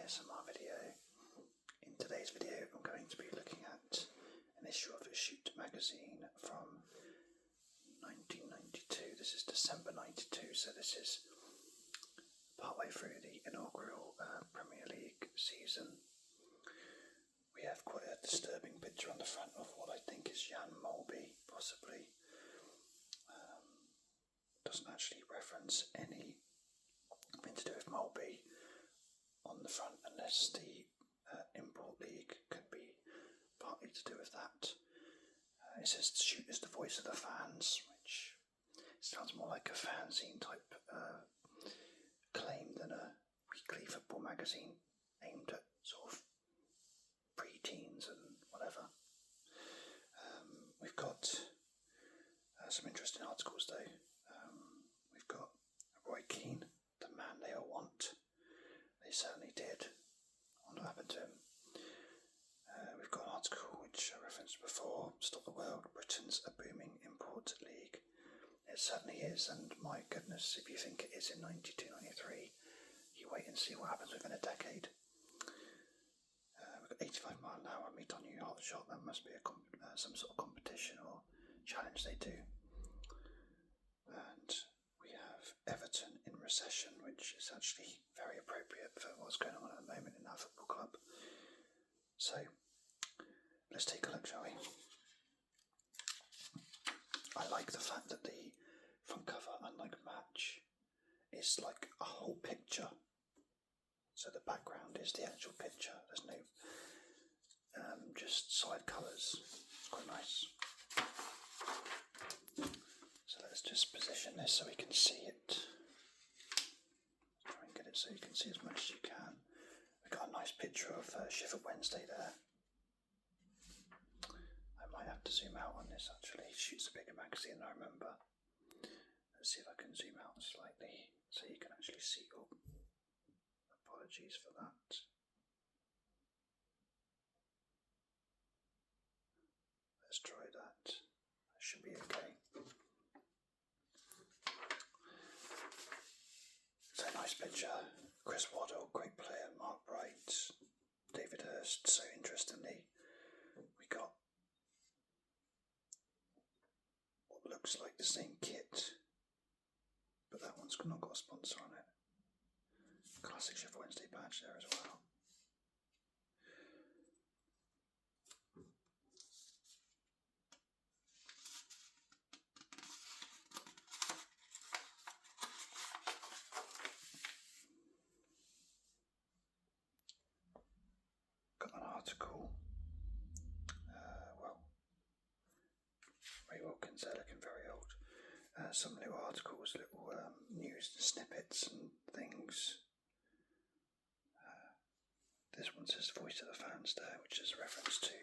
ASMR video. In today's video I'm going to be looking at an issue of Shoot magazine from 1992. This is December 92, so this is partway through the inaugural Premier League season. We have quite a disturbing picture on the front of what I think is Jan Molby, possibly. Doesn't actually reference anything to do with Molby on the front, unless the Import League could be partly to do with that. It says Shoot is the voice of the fans, which sounds more like a fanzine type claim than a weekly football magazine aimed at sort of pre-teens and whatever. We've got some interesting articles though. We've got Roy Keane, the man they all want. They certainly did. I wonder what happened to him. We've got an article which I referenced before, Stop the World, Britain's a booming import league. It certainly is, and my goodness, if you think it is in 92-93, you wait and see what happens within a decade. We've got 85 mile an hour, meet on you hot shot. That must be some sort of competition or challenge they do. And we have Everton in recession, which is actually very appropriate for what's going on at the moment in that football club. So, let's take a look, shall we? I like the fact that the front cover, unlike Match, is like a whole picture. So the background is the actual picture. There's no just side colours. It's quite nice. So let's just position this so we can see it. Try and get it so you can see as much as you can. We've got a nice picture of Sheffield Wednesday there. I might have to zoom out on this actually. Shoot's a bigger magazine than I remember. Let's see if I can zoom out slightly so you can actually see. Oh, apologies for that. Let's try that. That should be okay. So nice picture. Chris Waddle, great player. Mark Bright, David Hurst. So interestingly, we got what looks like the same kit, but that one's not got a sponsor on it. Classic Sheffield Wednesday badge there as well. Got an article. Ray Wilkins, they're looking very old. Some little articles, little news snippets and things. This one says Voice of the Fans there, which is a reference to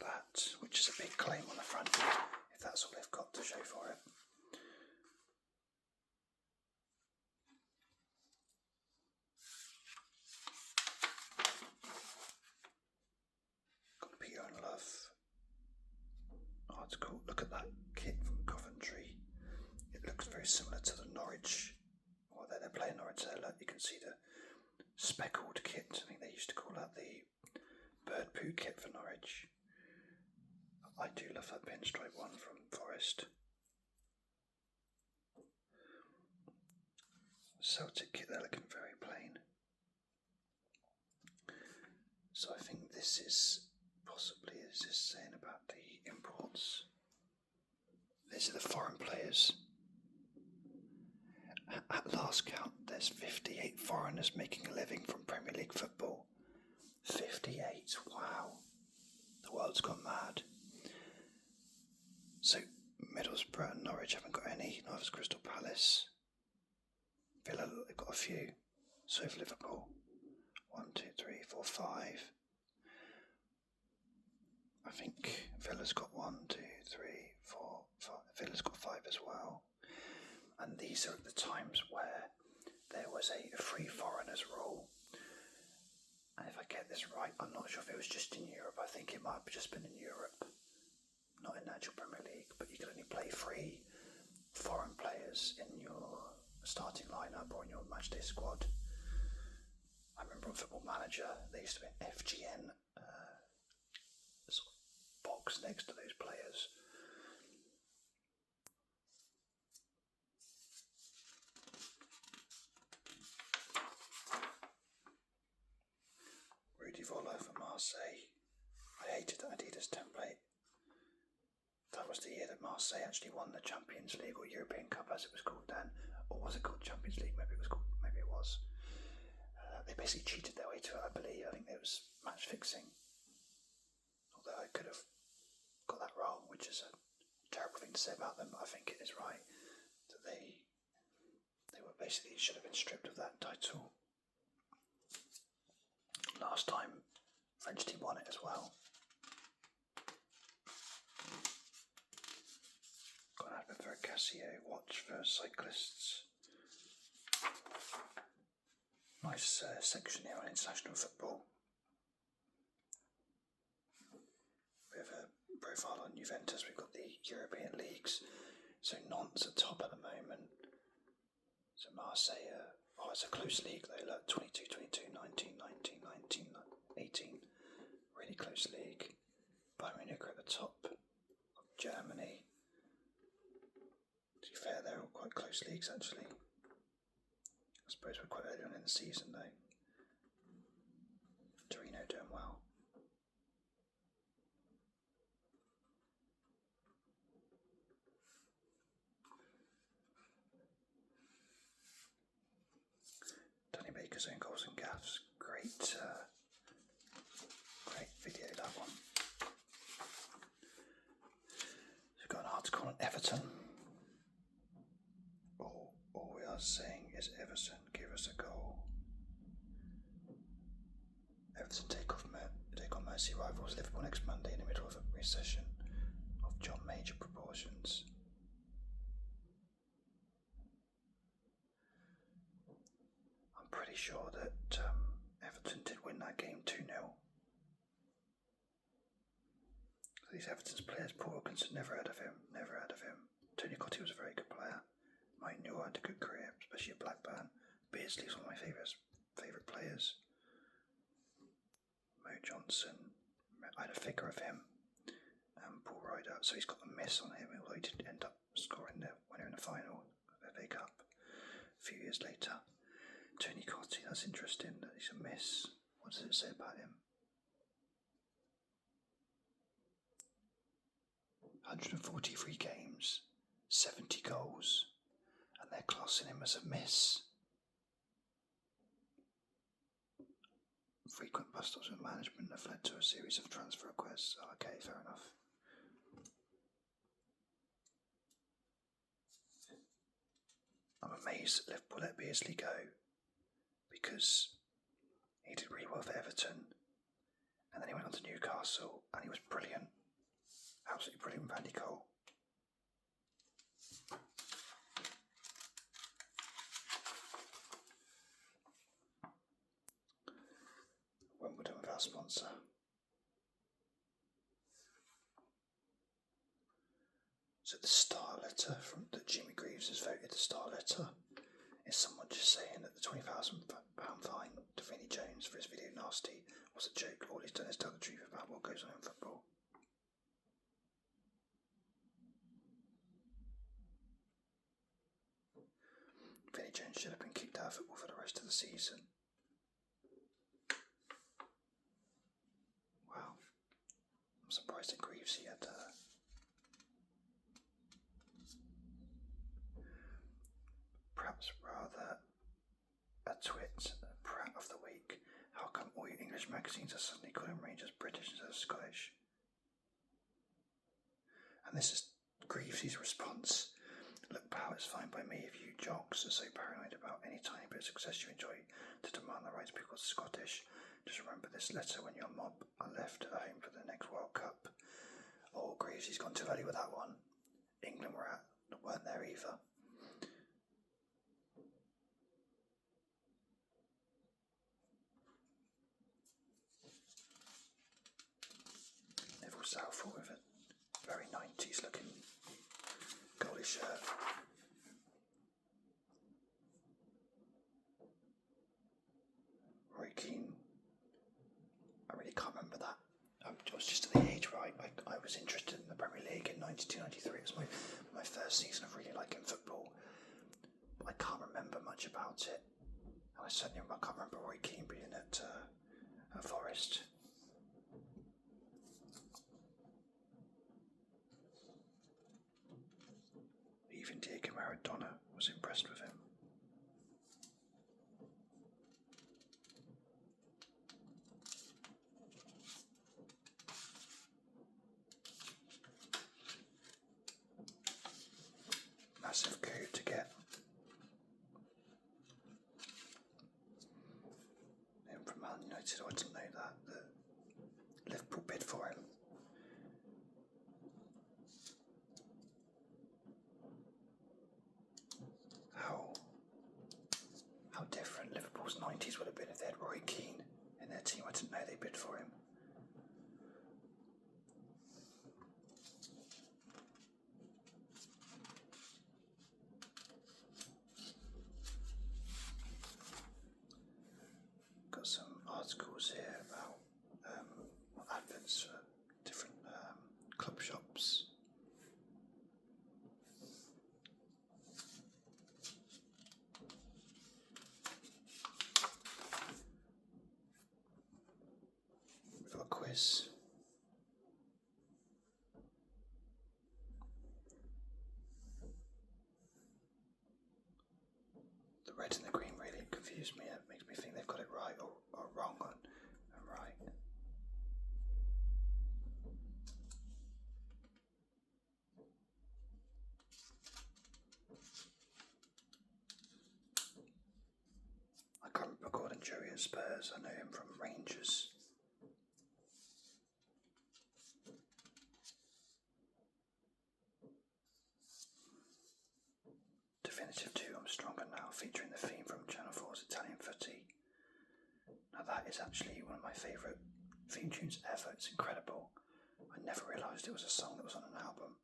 that, which is a big claim on the front, if that's all they've got to show for it. Got Peter and Love article. Look at that kit from Coventry. It looks very similar to the Norwich, or they're playing Norwich there. Look, you can see the speckled kit. I think they used to call that the bird poo kit for Norwich. I do love that pinstripe one from Forest. Celtic kit, they're looking very plain. So I think this is possibly, is this saying about the imports? These are the foreign players. At last count, there's 58 foreigners making a living from Premier League football. 58, wow. The world's gone mad. So, Middlesbrough and Norwich haven't got any, neither has Crystal Palace. Villa, they've got a few. So have Liverpool. 1, 2, 3, 4, 5. I think Villa's got 1, 2, 3, 4, 5. Villa's got 5 as well. And these are at the times where there was a free foreigners rule. And if I get this right, I'm not sure if it was just in Europe. I think it might have just been in Europe, not in the actual Premier League. But you could only play 3 foreign players in your starting lineup or in your matchday squad. I remember remember on Football Manager, there used to be an FGN sort of box next to those players. Rudi Volo for Marseille. I hated that Adidas template. That was the year that Marseille actually won the Champions League or European Cup, as it was called then. Or was it called Champions League? Maybe it was. They basically cheated their way to it, I believe. I think it was match fixing. Although I could have got that wrong, which is a terrible thing to say about them, but I think it is right that they were basically should have been stripped of that title. Last time, French team won it as well. Got an advert for a Casio watch for cyclists. Nice section here on international football. We have a profile on Juventus. We've got the European leagues. So Nantes are top at the moment. So Marseille, it's a close league though. Look, 22, 22, 19, 19, 19, 18. Really close league. Bayern Munich are at the top of Germany. To be fair, they're all quite close leagues actually. I suppose we're quite early on in the season though. Torino doing well. Danny Baker's own goals and gaffes. Great video, that one. So we've got an article on Everton. All we are saying is Everton, give us a goal. Everton take on Mercy rivals Liverpool next Monday in the middle of a recession of John Major proportions. I'm pretty sure that Everton did win that game 2-0. These Everton's players, Paul Wilkinson, never heard of him. Tony Cottee was a very good player. Mike Newell had a good career, especially at Blackburn. Beardsley's one of my favourite players. Mo Johnson, I had a figure of him. Paul Ryder, so he's got a miss on him, although he did end up scoring the winner in the final of the FA Cup a few years later. Tony Cottee, that's interesting that he's a miss. What does it say about him? 143 games, 70 goals, and they're classing him as a miss. Frequent bust-ups with management have led to a series of transfer requests. Okay, fair enough. I'm amazed that Liverpool let Beardsley go because he did really well for Everton, and then he went on to Newcastle and he was brilliant. Absolutely brilliant with Andy Cole. Wimbledon with our sponsor. So the star letter from that Jimmy Greaves has voted the star letter is someone just saying that the £20,000 fine to Vinnie Jones for his video Nasty was a joke. All he's done is tell the truth about what goes on in football. Vinnie Jones should have been kicked out of football for the rest of the season. Wow. I'm surprised that Greaves he had perhaps rather a twit, Pratt of the week. How come all your English magazines are suddenly calling Rangers British instead of Scottish? And this is Greaves' response. Look, pal, it's fine by me if you jocks are so paranoid about any tiny bit of success you enjoy to demand the right to be called Scottish. Just remember this letter when your mob are left at home for the next World Cup. Oh, Greaves, he's gone too early with that one. England weren't there either. Neville Southall with a very 90s looking goalie shirt. Roy Keane. I really can't remember that. I was just at the age where I was interested in the Premier League in 92-93. It was my first season of really liking football. But I can't remember much about it. And I certainly can't remember Roy Keane being at Forest. Even Diego Maradona was impressed with him. Massive coup to get him from Man United. I didn't know that. The Liverpool bid for him. How different Liverpool's 90s would have been if they had Roy Keane in their team. I didn't know they bid for him. Got some articles here about adverts for different club shops. We've got a quiz. The red and the green really confuse me. It makes me think they've got it right or wrong and right. I can't remember Gordon Joey at Spurs. I know him from Rangers. Definitive 2, I'm Stronger Now, featuring the theme from Channel 4's Italian Footy. Now that is actually one of my favourite theme tunes ever. It's incredible. I never realised it was a song that was on an album.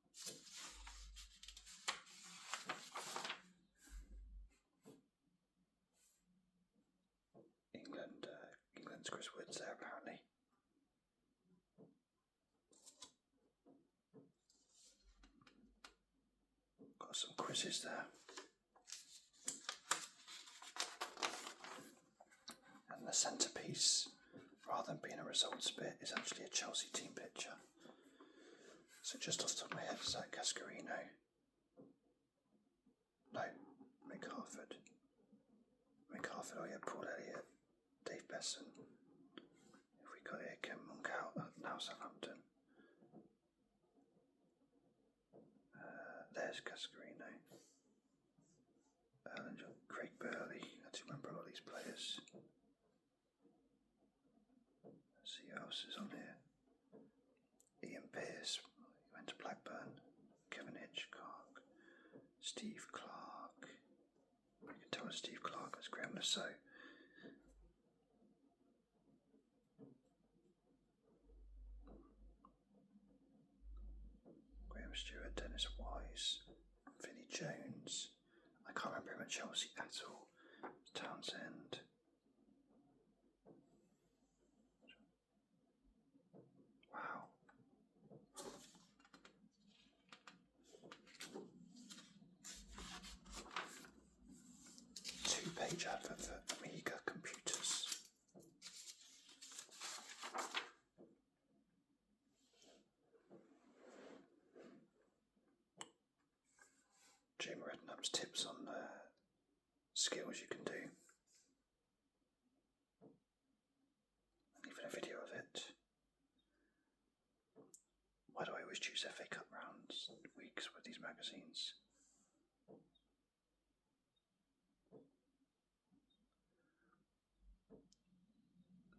England's Chris Woods there apparently. Got some quizzes there. And the centrepiece, rather than being a results bit, is actually a Chelsea team picture. So just off the top of my head, is that Gascarino? No, Mick Harford, oh yeah, Paul Elliott, Dave Besson. If we got here, Ken Monkout, now Southampton. There's Gascarino. Craig Burley. I do remember a lot of these players. Let's see who else is on here. Ian Pearce, he went to Blackburn. Kevin Hitchcock. Steve Clark. You can tell Steve Clark was Graham Lasso. Graham Stewart, Dennis Wise, Vinnie Jones. I can't remember him at Chelsea at all. Townsend. Wow. Two-page advert for Amiga computers. Jamie Redknapp's tips on skills you can do. And even a video of it. Why do I always choose FA Cup rounds weeks with these magazines?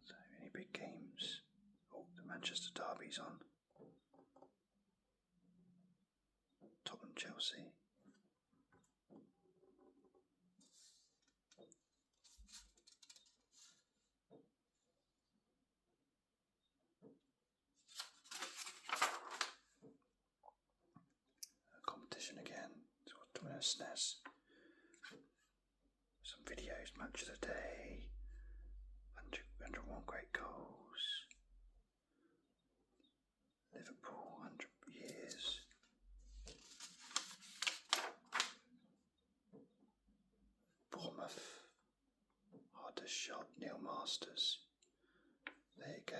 So any big games? Oh, the Manchester Derby's on. Tottenham Chelsea. Competition again. So we're doing a SNES. Some videos, match of the day, 100 Bournemouth. Hardest shot, Neil Masters. There you go,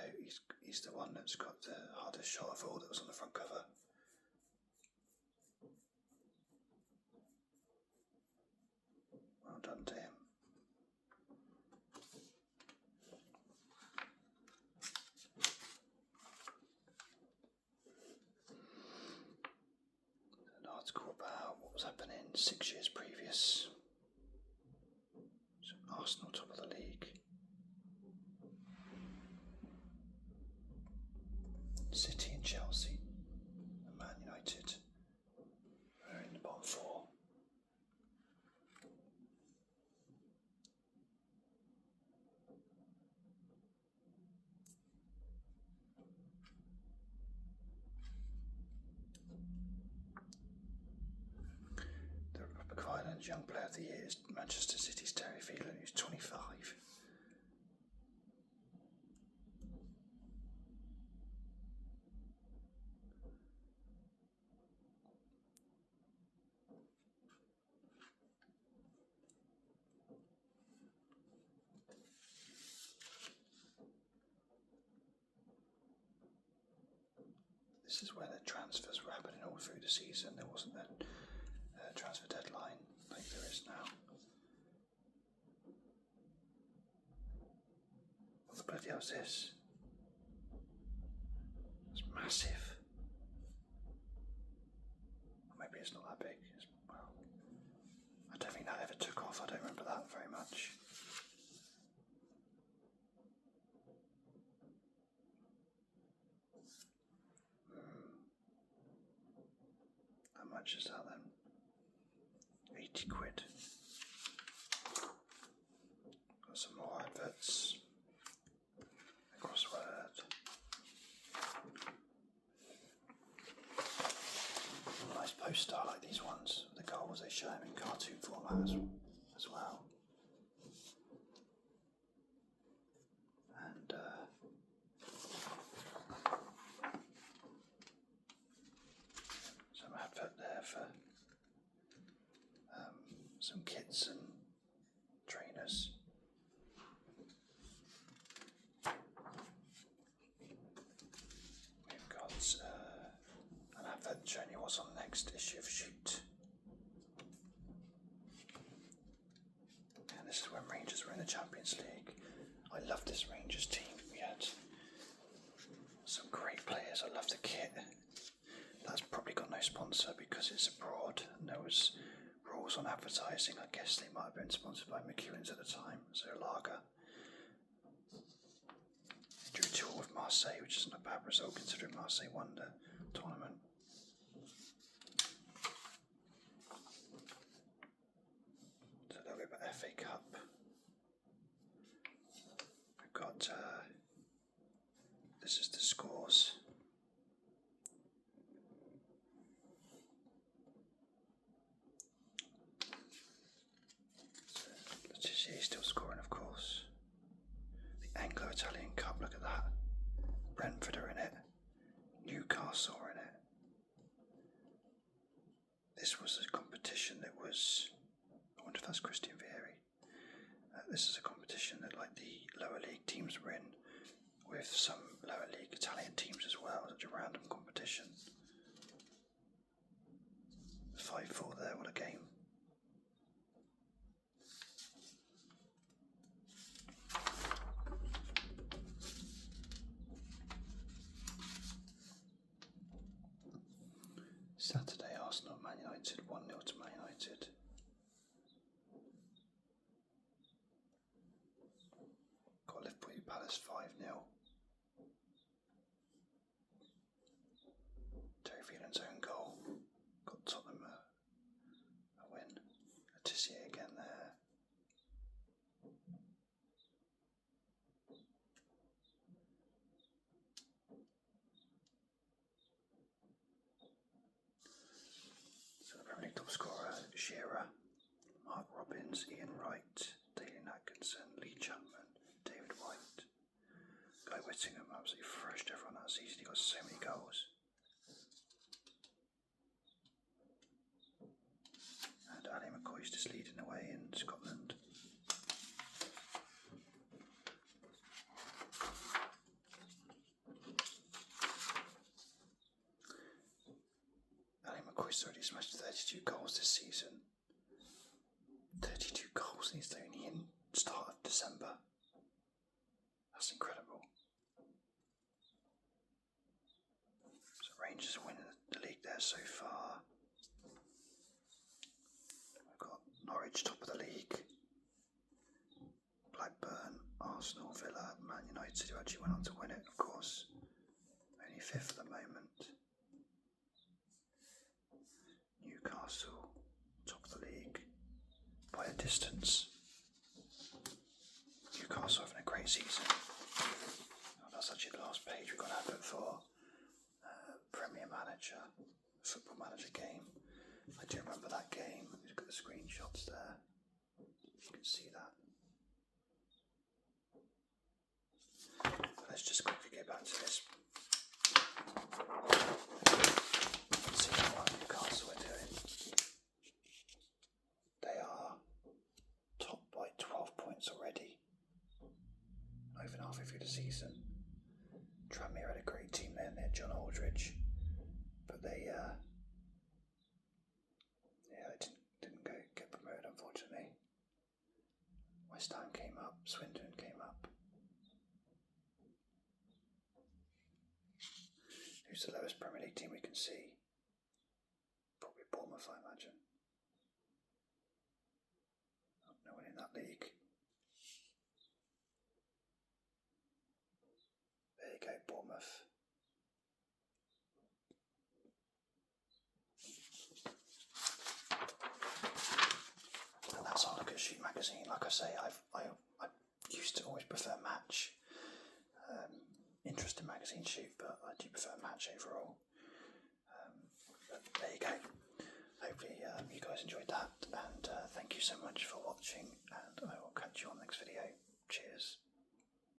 he's the one that's got the hardest shot of all that was on the front cover. Well done to him. An article about what was happening 6 years previous. So Arsenal top of the league. City and Chelsea and Man United are in the bottom four. The Republic of Ireland's Young Player of the Year is Manchester City's Terry Phelan, who's 25. This is where the transfers were happening all through the season. There wasn't a transfer deadline like there is now. What the bloody hell is this? It's massive. Or maybe it's not that big. Well, I don't think that ever took off. I don't remember that very much. How much is that then? 80 quid. Got some more adverts. A crossword. Nice poster, I like these ones. The goals, they show them in cartoon format as well. And some advert there for some kits and trainers. We've got an advert showing you what's on the next issue of Shoot. And this is when Rangers were in the Champions League. I love this Rangers team. We had some great players. I love the kit. That's probably got no sponsor because it's abroad and there was rules on advertising. I guess they might have been sponsored by McEwen's at the time, so lager. Drew 2 with Marseille, which isn't a bad result considering Marseille won the tournament. So a little bit about FA Cup. We've got this is the scores. He's still scoring, of course. The Anglo-Italian Cup, look at that. Brentford are in it. Newcastle are in it. This was a competition that was... I wonder if that's Christian Vieri. This is a competition that like the lower league teams were in, with some lower league Italian teams as well. Such a random competition. 5-4 there, what a game. Saturday, Arsenal, Man United, 1-0 to Man United. Got Liverpool Palace 5-0. Terry Phelan's own goal. Got Tottenham a win. Letitia again there. Top scorer Shearer, Mark Robbins, Ian Wright, Dalian Atkinson, Lee Chapman, David White, Guy Whittingham absolutely thrashed everyone that season. He got so many goals. And Ali McCoy's just leading the way in Scotland. He's already smashed 32 goals this season. 32 goals, and he's only in start of December. That's incredible. So Rangers are winning the league there so far. We've got Norwich top of the league. Blackburn, Arsenal, Villa, Man United, who actually went on to win it, of course. Only fifth at the moment. Newcastle, top of the league by a distance. Newcastle having a great season. Oh, that's actually the last page. We've got an advert for Premier Manager, Football Manager game. I do remember that game. Look at the screenshots there. You can see that. Let's just quickly get back to this. Let's see what Newcastle are doing. They are top by 12 points already. Not even halfway through the season. Tranmere had a great team there, John Aldridge, but they didn't get promoted, unfortunately. West Ham came up, Swindon came up. Who's the lowest Premier League team we can see? Probably Bournemouth, I imagine. No one in that league. There you go, Bournemouth. And that's our look at Shoot Magazine. Like I say, I used to always prefer Match. Interesting magazine Shoot, but I do prefer Match overall. But there you go. Hopefully you guys enjoyed that, and thank you so much for watching, and I will catch you on the next video. Cheers.